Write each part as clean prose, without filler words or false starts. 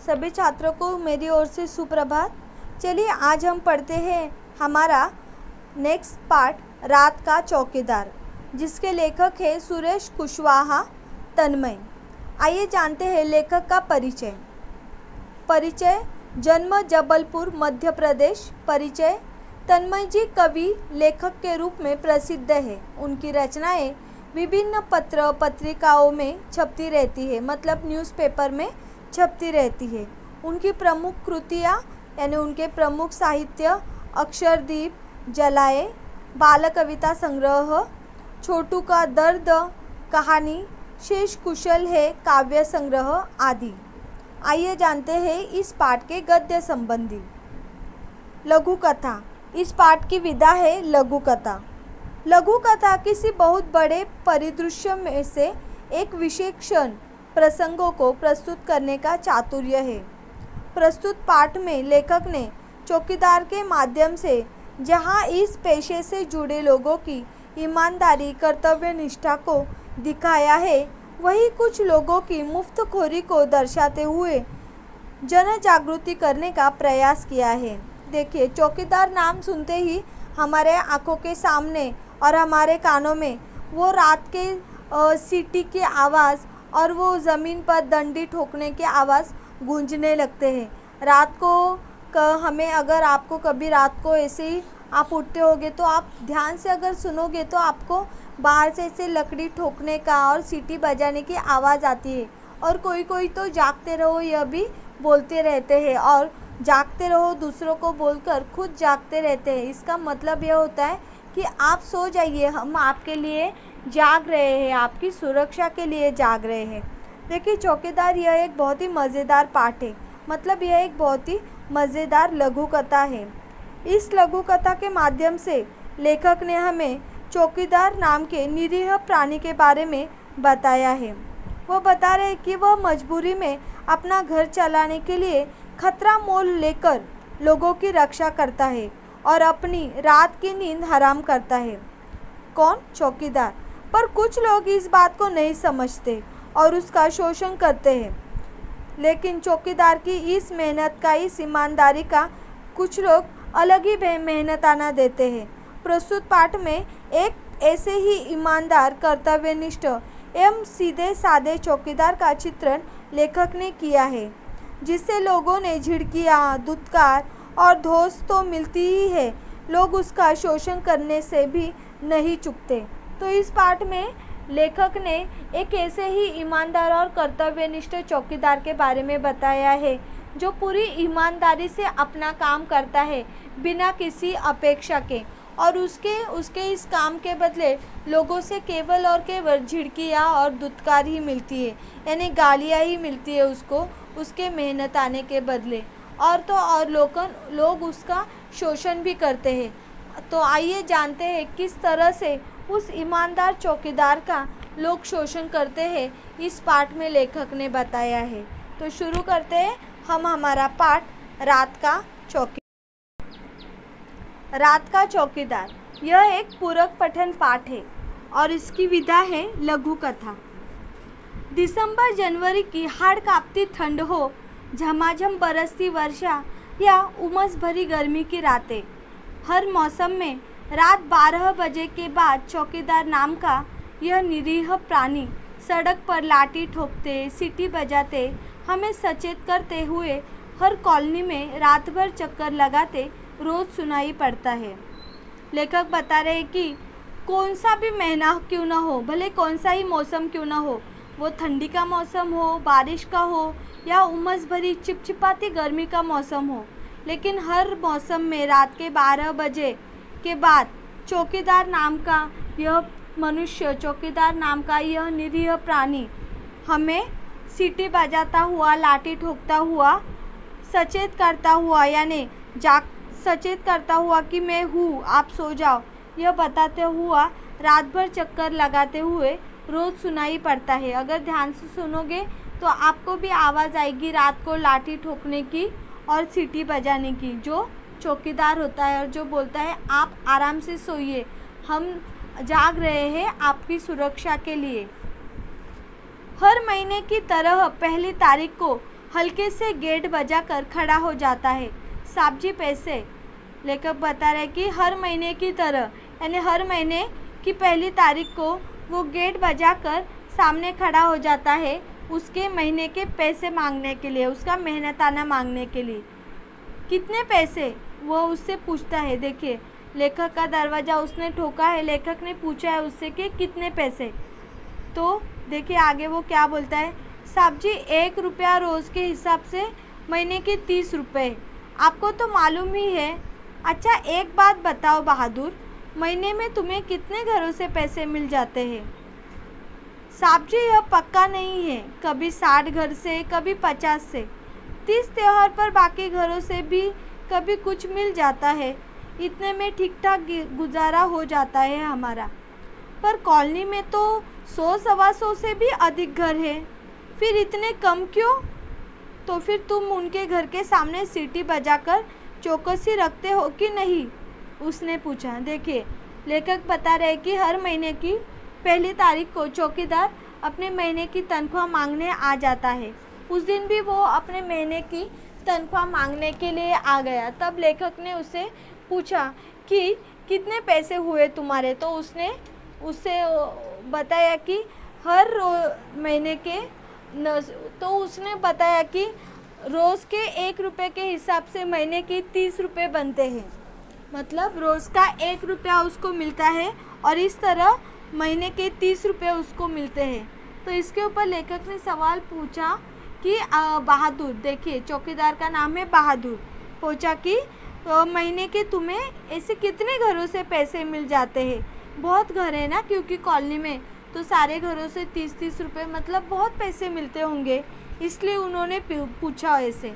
सभी छात्रों को मेरी ओर से सुप्रभात। चलिए आज हम पढ़ते हैं हमारा नेक्स्ट पार्ट रात का चौकीदार, जिसके लेखक है सुरेश कुशवाहा तन्मय। आइए जानते हैं लेखक का परिचय। जन्म जबलपुर मध्य प्रदेश। परिचय तन्मय जी कवि लेखक के रूप में प्रसिद्ध है। उनकी रचनाएं विभिन्न पत्र पत्रिकाओं में छपती रहती है, मतलब न्यूज़पेपर में छपती रहती है। उनकी प्रमुख कृतियाँ यानी उनके प्रमुख साहित्य अक्षरदीप, जलाए, बाल कविता संग्रह, छोटू का दर्द कहानी, शेष कुशल है काव्य संग्रह आदि। आइए जानते हैं इस पाठ के गद्य संबंधी। लघु कथा। इस पाठ की विधा है लघु कथा। लघु कथा किसी बहुत बड़े परिदृश्य में से एक विशेष क्षण प्रसंगों को प्रस्तुत करने का चातुर्य है। प्रस्तुत पाठ में लेखक ने चौकीदार के माध्यम से जहां इस पेशे से जुड़े लोगों की ईमानदारी, कर्तव्य निष्ठा को दिखाया है, वही कुछ लोगों की मुफ्तखोरी को दर्शाते हुए जन जागृति करने का प्रयास किया है। देखिए, चौकीदार नाम सुनते ही हमारे आंखों के सामने और हमारे कानों में वो रात के सीटी की आवाज़ और वो ज़मीन पर डंडी ठोकने की आवाज़ गूंजने लगते हैं। रात को हमें अगर आपको कभी रात को ऐसे ही आप उठते होगे तो आप ध्यान से अगर सुनोगे तो आपको बाहर से ऐसे लकड़ी ठोकने का और सीटी बजाने की आवाज़ आती है। और कोई कोई तो जागते रहो यह भी बोलते रहते हैं, और जागते रहो दूसरों को बोलकर खुद जागते रहते हैं। इसका मतलब यह होता है कि आप सो जाइए, हम आपके लिए जाग रहे हैं, आपकी सुरक्षा के लिए जाग रहे हैं। देखिए, चौकीदार यह एक बहुत ही मज़ेदार पाठ है, मतलब यह एक बहुत ही मज़ेदार लघु कथा है। इस लघु कथा के माध्यम से लेखक ने हमें चौकीदार नाम के निरीह प्राणी के बारे में बताया है। वो बता रहे हैं कि वह मजबूरी में अपना घर चलाने के लिए खतरा मोल लेकर लोगों की रक्षा करता है और अपनी रात की नींद हराम करता है। कौन? चौकीदार। पर कुछ लोग इस बात को नहीं समझते और उसका शोषण करते हैं। लेकिन चौकीदार की इस मेहनत का, इस ईमानदारी का कुछ लोग अलग ही मेहनताना देते हैं। प्रस्तुत पाठ में एक ऐसे ही ईमानदार, कर्तव्यनिष्ठ एवं सीधे साधे चौकीदार का चित्रण लेखक ने किया है, जिससे लोगों ने झिड़कियाँ, दुत्कार और धोस तो मिलती ही है, लोग उसका शोषण करने से भी नहीं चूकते। तो इस पाठ में लेखक ने एक ऐसे ही ईमानदार और कर्तव्यनिष्ठ चौकीदार के बारे में बताया है, जो पूरी ईमानदारी से अपना काम करता है बिना किसी अपेक्षा के, और उसके इस काम के बदले लोगों से केवल और केवल झिड़कियाँ और दुत्कार ही मिलती है, यानी गालियाँ ही मिलती है उसको, उसके मेहनत आने के बदले। और तो और लोग उसका शोषण भी करते हैं। तो आइए जानते हैं किस तरह से उस ईमानदार चौकीदार का लोग शोषण करते हैं, इस पाठ में लेखक ने बताया है। तो शुरू करते हैं हम हमारा पाठ रात का चौकीदार। यह एक पूरक पठन पाठ है और इसकी विधा है लघु कथा। दिसंबर जनवरी की हाड़ कांपती ठंड हो, झमाझम बरसती वर्षा या उमस भरी गर्मी की रातें, हर मौसम में रात 12 बजे के बाद चौकीदार नाम का यह निरीह प्राणी सड़क पर लाठी ठोकते, सीटी बजाते, हमें सचेत करते हुए हर कॉलोनी में रात भर चक्कर लगाते रोज़ सुनाई पड़ता है। लेखक बता रहे हैं कि कौन सा भी महीना क्यों ना हो, भले कौन सा ही मौसम क्यों ना हो, वो ठंडी का मौसम हो, बारिश का हो या उमस भरी चिपचिपाती गर्मी का मौसम हो, लेकिन हर मौसम में रात के 12 बजे के बाद चौकीदार नाम का यह मनुष्य, चौकीदार नाम का यह निरीह प्राणी हमें सीटी बजाता हुआ, लाठी ठोकता हुआ, सचेत करता हुआ, यानी सचेत करता हुआ कि मैं हूँ, आप सो जाओ, यह बताते हुआ रात भर चक्कर लगाते हुए रोज़ सुनाई पड़ता है। अगर ध्यान से सुनोगे तो आपको भी आवाज़ आएगी रात को लाठी ठोकने की और सीटी बजाने की, जो चौकीदार होता है और जो बोलता है आप आराम से सोइए, हम जाग रहे हैं आपकी सुरक्षा के लिए। हर महीने की तरह पहली तारीख को हल्के से गेट बजाकर खड़ा हो जाता है। साहब जी पैसे। लेखक बता रहे कि हर महीने की तरह, यानी हर महीने की पहली तारीख को वो गेट बजाकर सामने खड़ा हो जाता है उसके महीने के पैसे मांगने के लिए, उसका मेहनताना मांगने के लिए। कितने पैसे, वो उससे पूछता है। देखिए, लेखक का दरवाज़ा उसने ठोका है, लेखक ने पूछा है उससे कि कितने पैसे। तो देखिए आगे वो क्या बोलता है। साहब जी 1 रुपया रोज़ के हिसाब से महीने के 30 रुपये, आपको तो मालूम ही है। अच्छा एक बात बताओ बहादुर, महीने में तुम्हें कितने घरों से पैसे मिल जाते हैं? साहब जी यह पक्का नहीं है, कभी 60 घर से, कभी 50 से, 30 त्योहार पर बाकी घरों से भी कभी कुछ मिल जाता है। इतने में ठीक ठाक गुजारा हो जाता है हमारा। पर कॉलोनी में तो 100-125 से भी अधिक घर हैं, फिर इतने कम क्यों? तो फिर तुम उनके घर के सामने सीटी बजाकर चौकसी रखते हो कि नहीं? उसने पूछा। देखिए लेखक बता रहे कि हर महीने की पहली तारीख को चौकीदार अपने महीने की तनख्वाह मांगने आ जाता है। उस दिन भी वो अपने महीने की तनख्वाह मांगने के लिए आ गया। तब लेखक ने उससे पूछा कि कितने पैसे हुए तुम्हारे? तो उसने उससे बताया कि हर महीने के तो उसने बताया कि रोज़ के 1 रुपये के हिसाब से महीने के 30 रुपये बनते हैं। मतलब रोज़ का 1 रुपया उसको मिलता है और इस तरह महीने के 30 रुपये उसको मिलते हैं। तो इसके ऊपर लेखक ने सवाल पूछा कि बहादुर, देखिए चौकीदार का नाम है बहादुर, पूछा कि महीने के तुम्हें ऐसे कितने घरों से पैसे मिल जाते हैं? बहुत घर है ना, क्योंकि कॉलोनी में तो सारे घरों से 30-30 रुपये, मतलब बहुत पैसे मिलते होंगे, इसलिए उन्होंने पूछा ऐसे।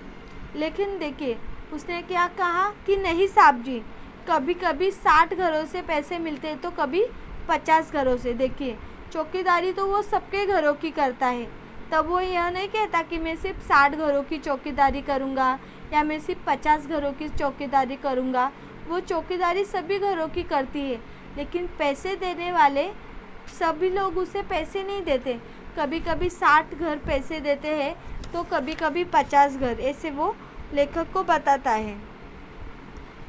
लेकिन देखिए उसने क्या कहा कि नहीं साहब जी, कभी कभी 60 घरों से पैसे मिलते हैं तो कभी 50 घरों से। देखिए चौकीदारी तो वो सबके घरों की करता है, तब वो यह नहीं कहता कि मैं सिर्फ 60 घरों की चौकीदारी करूँगा या मैं सिर्फ 50 घरों की चौकीदारी करूँगा। वो चौकीदारी सभी घरों की करती है, लेकिन पैसे देने वाले सभी लोग उसे पैसे नहीं देते। कभी कभी 60 घर पैसे देते हैं तो कभी कभी 50 घर, ऐसे वो लेखक को बताता है।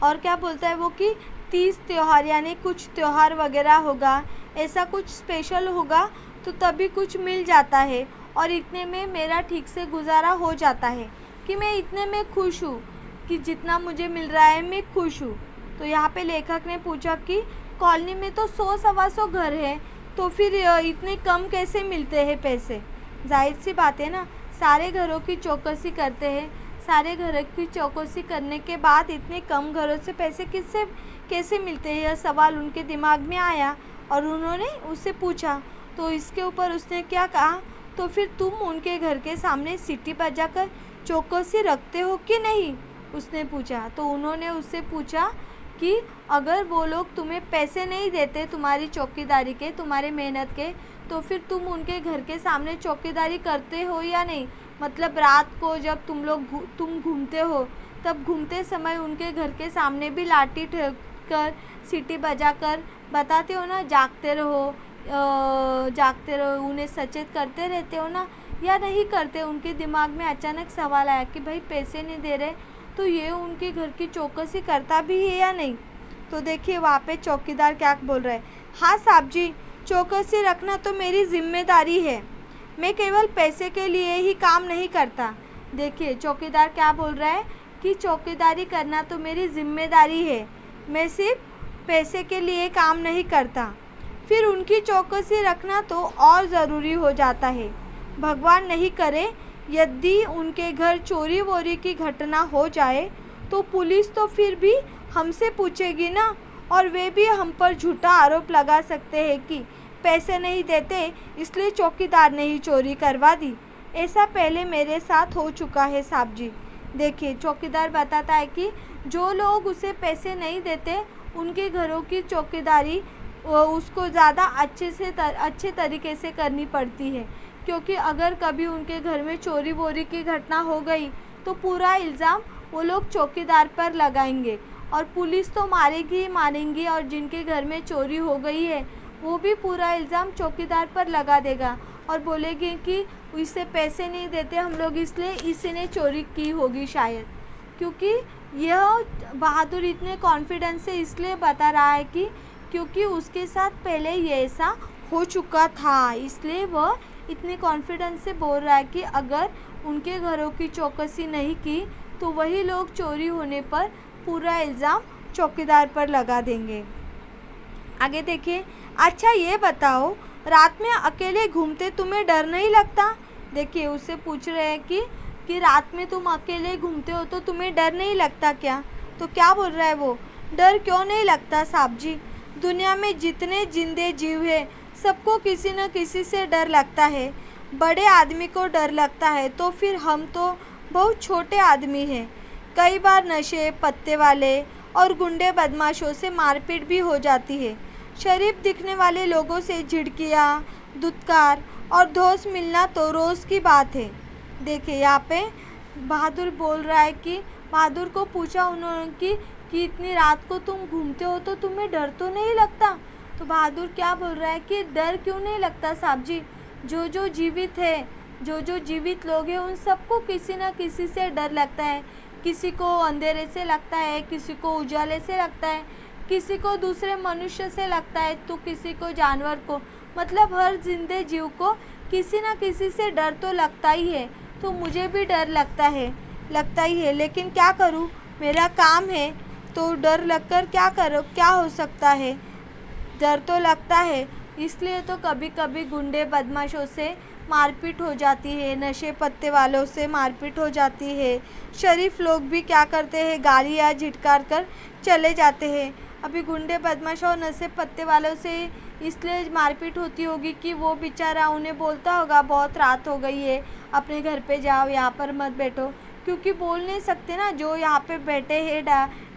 और क्या बोलता है वो कि 30 त्यौहार, यानी कुछ त्यौहार वगैरह होगा, ऐसा कुछ स्पेशल होगा तो तभी कुछ मिल जाता है और इतने में मेरा ठीक से गुजारा हो जाता है कि मैं इतने में खुश हूँ कि जितना मुझे मिल रहा है मैं खुश हूँ। तो यहाँ पे लेखक ने पूछा कि कॉलोनी में तो 100-125 घर हैं, तो फिर इतने कम कैसे मिलते हैं पैसे? जाहिर सी बात है ना, सारे घरों की चौकसी करते हैं, सारे घरों की चौकसी करने के बाद इतने कम घरों से पैसे कैसे मिलते हैं? यह सवाल उनके दिमाग में आया और उन्होंने उससे पूछा। तो इसके ऊपर उसने क्या कहा, तो फिर तुम उनके घर के सामने सीटी बजाकर चौकसी रखते हो कि नहीं? उसने पूछा। तो उन्होंने उससे पूछा कि अगर वो लोग तुम्हें पैसे नहीं देते तुम्हारी चौकीदारी के, तुम्हारे मेहनत के, तो फिर तुम उनके घर के सामने चौकीदारी करते हो या नहीं? मतलब रात को जब तुम घूमते हो, तब घूमते समय उनके घर के सामने भी लाठी ठोक कर, सीटी बजाकर बताते हो ना, जागते रहो, उन्हें सचेत करते रहते हो ना, या नहीं करते? उनके दिमाग में अचानक सवाल आया कि भाई पैसे नहीं दे रहे तो ये उनके घर की चौकसी करता भी है या नहीं? तो देखिए वहाँ पे चौकीदार क्या बोल रहा है। हाँ साहब जी, चौकसी रखना तो मेरी जिम्मेदारी है, मैं केवल पैसे के लिए ही काम नहीं करता। देखिए चौकीदार क्या बोल रहा है कि चौकीदारी करना तो मेरी जिम्मेदारी है, मैं सिर्फ पैसे के लिए काम नहीं करता। फिर उनकी चौकसी रखना तो और ज़रूरी हो जाता है। भगवान नहीं करे यदि उनके घर चोरी वोरी की घटना हो जाए तो पुलिस तो फिर भी हमसे पूछेगी ना, और वे भी हम पर झूठा आरोप लगा सकते हैं कि पैसे नहीं देते इसलिए चौकीदार ने ही चोरी करवा दी। ऐसा पहले मेरे साथ हो चुका है साहब जी। देखिए चौकीदार बताता है कि जो लोग उसे पैसे नहीं देते उनके घरों की चौकीदारी उसको ज़्यादा अच्छे तरीके से करनी पड़ती है, क्योंकि अगर कभी उनके घर में चोरी वोरी की घटना हो गई तो पूरा इल्ज़ाम वो लोग चौकीदार पर लगाएंगे और पुलिस तो मारेगी ही मारेंगी, और जिनके घर में चोरी हो गई है वो भी पूरा इल्ज़ाम चौकीदार पर लगा देगा और बोलेगी कि इसे पैसे नहीं देते हम लोग, इसलिए इसने चोरी की होगी शायद। क्योंकि यह बहादुर इतने कॉन्फिडेंस से इसलिए बता रहा है कि क्योंकि उसके साथ पहले ये ऐसा हो चुका था, इसलिए वह इतने कॉन्फिडेंस से बोल रहा है कि अगर उनके घरों की चौकसी नहीं की तो वही लोग चोरी होने पर पूरा इल्ज़ाम चौकीदार पर लगा देंगे। आगे देखिए, अच्छा ये बताओ, रात में अकेले घूमते तुम्हें डर नहीं लगता? देखिए उससे पूछ रहे हैं कि रात में तुम अकेले घूमते हो तो तुम्हें डर नहीं लगता क्या? तो क्या बोल रहा है वो, डर क्यों नहीं लगता साहब जी, दुनिया में जितने जिंदे जीव है सबको किसी न किसी से डर लगता है। बड़े आदमी को डर लगता है तो फिर हम तो बहुत छोटे आदमी हैं। कई बार नशे पत्ते वाले और गुंडे बदमाशों से मारपीट भी हो जाती है। शरीफ दिखने वाले लोगों से झिड़कियाँ, धुतकार और धौंस मिलना तो रोज़ की बात है। देखिए यहाँ पे बहादुर बोल रहा है कि बहादुर को पूछा उन्होंने कि इतनी रात को तुम घूमते हो तो तुम्हें डर तो नहीं लगता? तो बहादुर क्या बोल रहा है कि डर क्यों नहीं लगता साहब जी, जो जीवित है, जो जीवित लोग हैं उन सबको किसी न किसी से डर लगता है। किसी को अंधेरे से लगता है, किसी को उजाले से लगता है, किसी को दूसरे मनुष्य से लगता है तो किसी को जानवर को, मतलब हर जिंदे जीव को किसी न किसी से डर तो लगता ही है। तो मुझे भी डर लगता ही है, लेकिन क्या करूं, मेरा काम है तो डर लगकर क्या हो सकता है, डर तो लगता है। इसलिए तो कभी कभी गुंडे बदमाशों से मारपीट हो जाती है, नशे पत्ते वालों से मारपीट हो जाती है। शरीफ लोग भी क्या करते हैं, गाली या झिटकार कर चले जाते हैं। अभी गुंडे बदमाश और नशे पत्ते वालों से इसलिए मारपीट होती होगी कि वो बेचारा उन्हें बोलता होगा बहुत रात हो गई है, अपने घर पे जाओ, यहाँ पर मत बैठो, क्योंकि बोल नहीं सकते ना। जो यहाँ पे बैठे हैं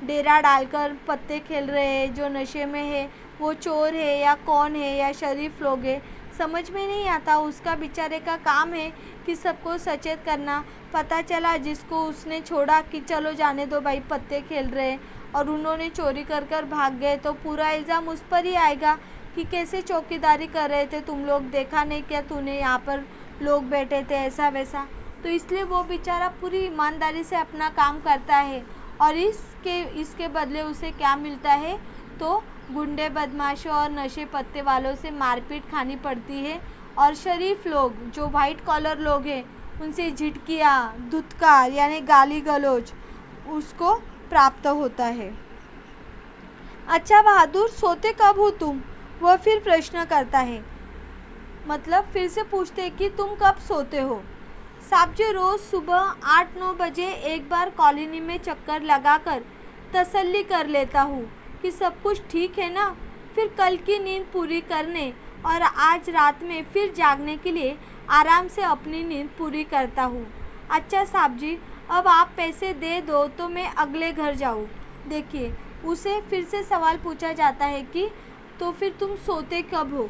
डेरा डालकर पत्ते खेल रहे हैं, जो नशे में है वो चोर है या कौन है या शरीफ लोग है, समझ में नहीं आता। उसका बेचारे का काम है कि सबको सचेत करना। पता चला जिसको उसने छोड़ा कि चलो जाने दो भाई, पत्ते खेल रहे और उन्होंने चोरी कर भाग गए तो पूरा इल्ज़ाम उस पर ही आएगा कि कैसे चौकीदारी कर रहे थे तुम लोग, देखा नहीं क्या तूने, यहाँ पर लोग बैठे थे ऐसा वैसा। तो इसलिए वो बेचारा पूरी ईमानदारी से अपना काम करता है और इसके बदले उसे क्या मिलता है, तो गुंडे बदमाशों और नशे पत्ते वालों से मारपीट खानी पड़ती है। और शरीफ लोग जो वाइट कॉलर लोग हैं उनसे झिटकियाँ, धुतकार यानी गाली गलौज उसको प्राप्त होता है। अच्छा बहादुर, सोते कब हो तुम? वह फिर प्रश्न करता है, मतलब फिर से पूछते कि तुम कब सोते हो? साहब जी रोज़ सुबह 8-9 बजे एक बार कॉलोनी में चक्कर लगाकर तसल्ली कर लेता हूँ कि सब कुछ ठीक है ना, फिर कल की नींद पूरी करने और आज रात में फिर जागने के लिए आराम से अपनी नींद पूरी करता हूँ। अच्छा साहब जी, अब आप पैसे दे दो तो मैं अगले घर जाऊँ। देखिए उसे फिर से सवाल पूछा जाता है कि तो फिर तुम सोते कब हो?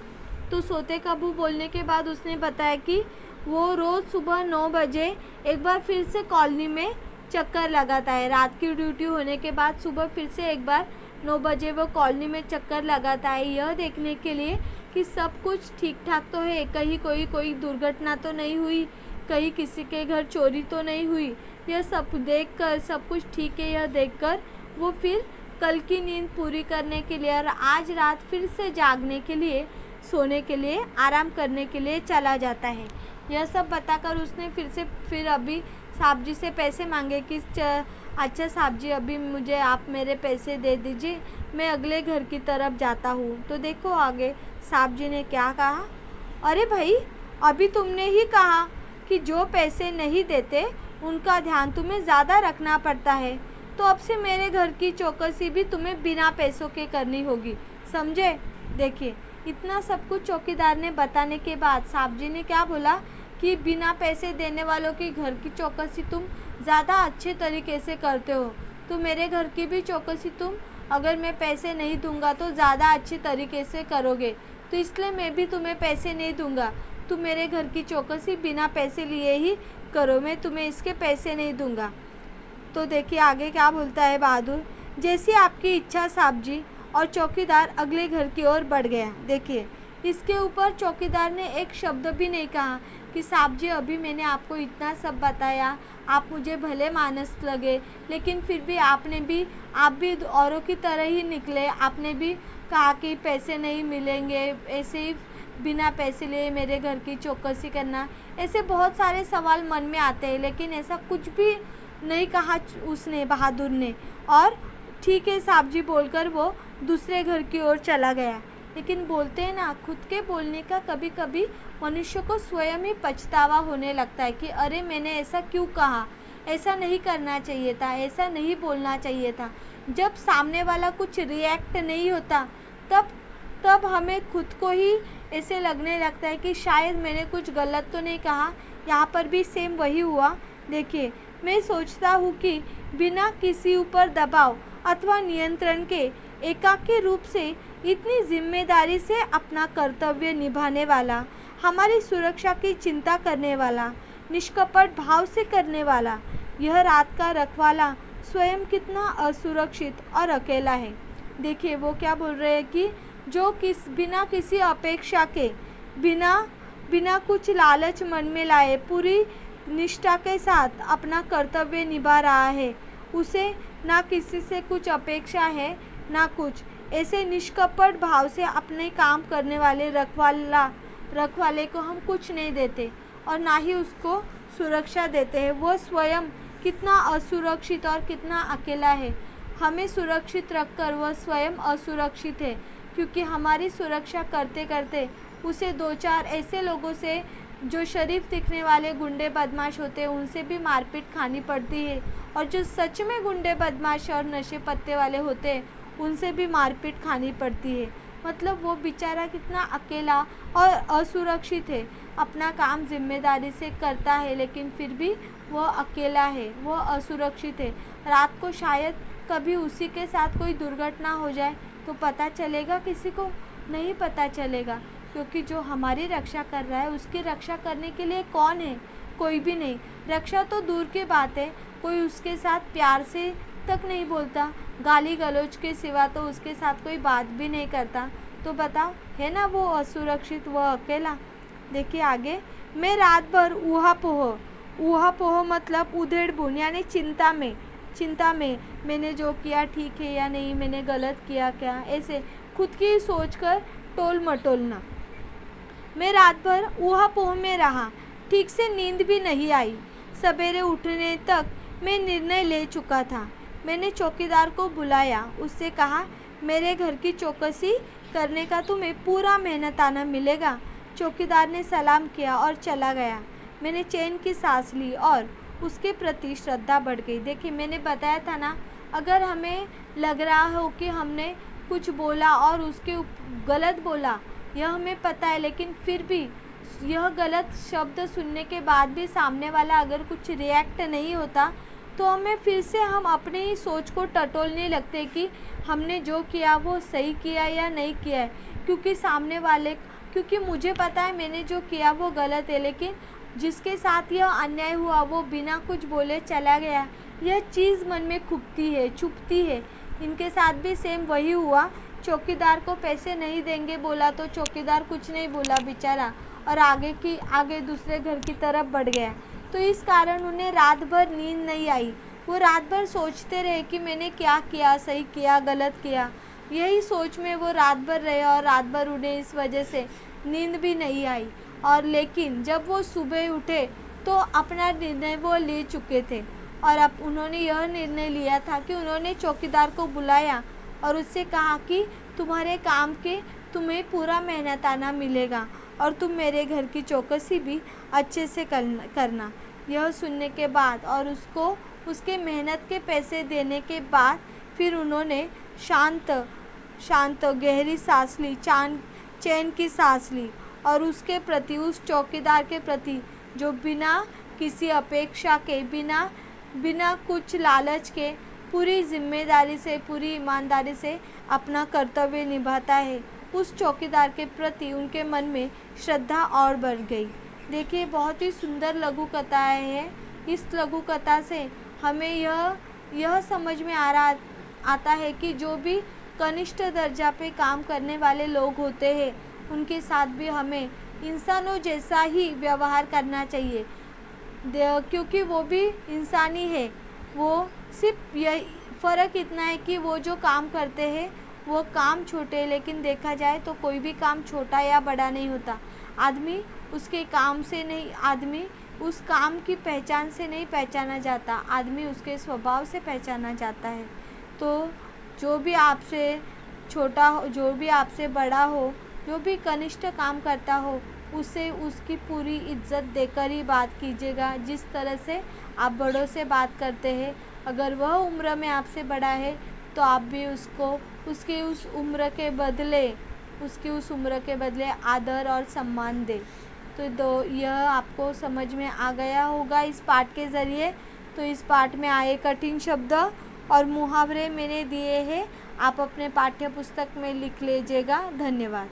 तो सोते कब हो बोलने के बाद उसने बताया कि वो रोज़ सुबह 9 बजे एक बार फिर से कॉलोनी में चक्कर लगाता है। रात की ड्यूटी होने के बाद सुबह फिर से एक बार 9 बजे वो कॉलोनी में चक्कर लगाता है, यह देखने के लिए कि सब कुछ ठीक ठाक तो है, कहीं कोई दुर्घटना तो नहीं हुई, कहीं किसी के घर चोरी तो नहीं हुई। यह सब देखकर सब कुछ ठीक है यह देखकर वो फिर कल की नींद पूरी करने के लिए और आज रात फिर से जागने के लिए, सोने के लिए, आराम करने के लिए चला जाता है। यह सब बताकर उसने फिर अभी साहब जी से पैसे मांगे कि अच्छा साहब जी अभी मुझे आप मेरे पैसे दे दीजिए, मैं अगले घर की तरफ जाता हूँ। तो देखो आगे साहब जी ने क्या कहा, अरे भाई अभी तुमने ही कहा कि जो पैसे नहीं देते उनका ध्यान तुम्हें ज़्यादा रखना पड़ता है, तो अब से मेरे घर की चौकसी भी तुम्हें बिना पैसों के करनी होगी, समझे? देखिए इतना सब कुछ चौकीदार ने बताने के बाद साहब जी ने क्या बोला कि बिना पैसे देने वालों के घर की चौकसी तुम ज़्यादा अच्छे तरीके से करते हो, तो मेरे घर की भी चौकसी तुम अगर मैं पैसे नहीं दूंगा तो ज़्यादा अच्छे तरीके से करोगे, तो इसलिए मैं भी तुम्हें पैसे नहीं दूंगा, तुम मेरे घर की चौकसी बिना पैसे लिए ही करो, मैं तुम्हें इसके पैसे नहीं दूंगा। तो देखिए आगे क्या बोलता है बहादुर, जैसी आपकी इच्छा साहब जी, और चौकीदार अगले घर की ओर बढ़ गया। देखिए इसके ऊपर चौकीदार ने एक शब्द भी नहीं कहा कि साहब जी अभी मैंने आपको इतना सब बताया, आप मुझे भले मानस लगे, लेकिन फिर भी आप भी औरों की तरह ही निकले। आपने भी कहा कि पैसे नहीं मिलेंगे, ऐसे ही बिना पैसे लिए मेरे घर की चौकसी करना। ऐसे बहुत सारे सवाल मन में आते हैं, लेकिन ऐसा कुछ भी नहीं कहा उसने, बहादुर ने। और ठीक है साहब जी बोलकर वो दूसरे घर की ओर चला गया। लेकिन बोलते हैं ना, खुद के बोलने का कभी कभी मनुष्य को स्वयं ही पछतावा होने लगता है कि अरे मैंने ऐसा क्यों कहा, ऐसा नहीं करना चाहिए था, ऐसा नहीं बोलना चाहिए था। जब सामने वाला कुछ रिएक्ट नहीं होता तब हमें खुद को ही ऐसे लगने लगता है कि शायद मैंने कुछ गलत तो नहीं कहा। यहाँ पर भी सेम वही हुआ। देखिए, मैं सोचता हूँ कि बिना किसी ऊपर दबाव अथवा नियंत्रण के एकाकी रूप से इतनी जिम्मेदारी से अपना कर्तव्य निभाने वाला, हमारी सुरक्षा की चिंता करने वाला, निष्कपट भाव से करने वाला यह रात का रखवाला स्वयं कितना असुरक्षित और अकेला है। देखिए वो क्या बोल रहे हैं कि जो बिना किसी अपेक्षा के, बिना कुछ लालच मन में लाए पूरी निष्ठा के साथ अपना कर्तव्य निभा रहा है, उसे ना किसी से कुछ अपेक्षा है ना कुछ। ऐसे निष्कपट भाव से अपने काम करने वाले रखवाले को हम कुछ नहीं देते और ना ही उसको सुरक्षा देते हैं। वो स्वयं कितना असुरक्षित और कितना अकेला है। हमें सुरक्षित रखकर वह स्वयं असुरक्षित है, क्योंकि हमारी सुरक्षा करते करते उसे दो चार ऐसे लोगों से जो शरीफ दिखने वाले गुंडे बदमाश होते हैं उनसे भी मारपीट खानी पड़ती है, और जो सच में गुंडे बदमाश और नशे पत्ते वाले होते हैं उनसे भी मारपीट खानी पड़ती है। मतलब वो बेचारा कितना अकेला और असुरक्षित है। अपना काम जिम्मेदारी से करता है, लेकिन फिर भी वह अकेला है, वह असुरक्षित है। रात को शायद कभी उसी के साथ कोई दुर्घटना हो जाए तो पता चलेगा? किसी को नहीं पता चलेगा, क्योंकि जो हमारी रक्षा कर रहा है उसकी रक्षा करने के लिए कौन है? कोई भी नहीं। रक्षा तो दूर की बात है, कोई उसके साथ प्यार से तक नहीं बोलता, गाली गलौज के सिवा तो उसके साथ कोई बात भी नहीं करता। तो बताओ, है ना वो असुरक्षित, वह अकेला। देखिए आगे, मैं रात भर ऊहा-पोह मतलब उधेड़-बुन यानी चिंता में मैंने जो किया ठीक है या नहीं, मैंने गलत किया क्या, ऐसे खुद की सोच कर टोल मटोलना। मैं रात भर ऊहा-पोह में रहा, ठीक से नींद भी नहीं आई। सवेरे उठने तक मैं निर्णय ले चुका था। मैंने चौकीदार को बुलाया, उससे कहा मेरे घर की चौकसी करने का तुम्हें पूरा मेहनताना मिलेगा। चौकीदार ने सलाम किया और चला गया। मैंने चैन की सांस ली और उसके प्रति श्रद्धा बढ़ गई। देखिए मैंने बताया था ना, अगर हमें लग रहा हो कि हमने कुछ बोला और उसके गलत बोला, यह हमें पता है, लेकिन फिर भी यह गलत शब्द सुनने के बाद भी सामने वाला अगर कुछ रिएक्ट नहीं होता तो हमें फिर से हम अपने ही सोच को टटोलने लगते कि हमने जो किया वो सही किया या नहीं किया है, क्योंकि मुझे पता है मैंने जो किया वो गलत है, लेकिन जिसके साथ यह अन्याय हुआ वो बिना कुछ बोले चला गया। यह चीज़ मन में चुभती है। इनके साथ भी सेम वही हुआ। चौकीदार को पैसे नहीं देंगे बोला तो चौकीदार कुछ नहीं बोला बेचारा, और आगे दूसरे घर की तरफ बढ़ गया। तो इस कारण उन्हें रात भर नींद नहीं आई। वो रात भर सोचते रहे कि मैंने क्या किया, सही किया, गलत किया। यही सोच में वो रात भर रहे और रात भर उन्हें इस वजह से नींद भी नहीं आई। और लेकिन जब वो सुबह उठे तो अपना निर्णय वो ले चुके थे, और अब उन्होंने यह निर्णय लिया था कि उन्होंने चौकीदार को बुलाया और उससे कहा कि तुम्हारे काम के तुम्हें पूरा मेहनताना मिलेगा और तुम मेरे घर की चौकसी भी अच्छे से करना। यह सुनने के बाद और उसको उसके मेहनत के पैसे देने के बाद फिर उन्होंने शांत गहरी सांस ली, चैन की सांस ली, और उसके प्रति, उस चौकीदार के प्रति जो बिना किसी अपेक्षा के, बिना कुछ लालच के पूरी जिम्मेदारी से, पूरी ईमानदारी से अपना कर्तव्य निभाता है, उस चौकीदार के प्रति उनके मन में श्रद्धा और बढ़ गई। देखिए बहुत ही सुंदर लघु कथा है। इस लघु कथा से हमें यह समझ में आता है कि जो भी कनिष्ठ दर्जा पे काम करने वाले लोग होते हैं उनके साथ भी हमें इंसानों जैसा ही व्यवहार करना चाहिए, क्योंकि वो भी इंसान ही है। वो सिर्फ यही फ़र्क इतना है कि वो जो काम करते हैं वो काम छोटे हैं, लेकिन देखा जाए तो कोई भी काम छोटा या बड़ा नहीं होता। आदमी उसके काम से नहीं, आदमी उस काम की पहचान से नहीं पहचाना जाता, आदमी उसके स्वभाव से पहचाना जाता है। तो जो भी आपसे छोटा हो, जो भी आपसे बड़ा हो, जो भी कनिष्ठ काम करता हो, उसे उसकी पूरी इज्जत देकर ही बात कीजिएगा। जिस तरह से आप बड़ों से बात करते हैं, अगर वह उम्र में आपसे बड़ा है तो आप भी उसको उसकी उस उम्र के बदले आदर और सम्मान दें। तो यह आपको समझ में आ गया होगा इस पाठ के ज़रिए। तो इस पाठ में आए कठिन शब्द और मुहावरे मैंने दिए हैं, आप अपने पाठ्य पुस्तक में लिख लीजिएगा। धन्यवाद।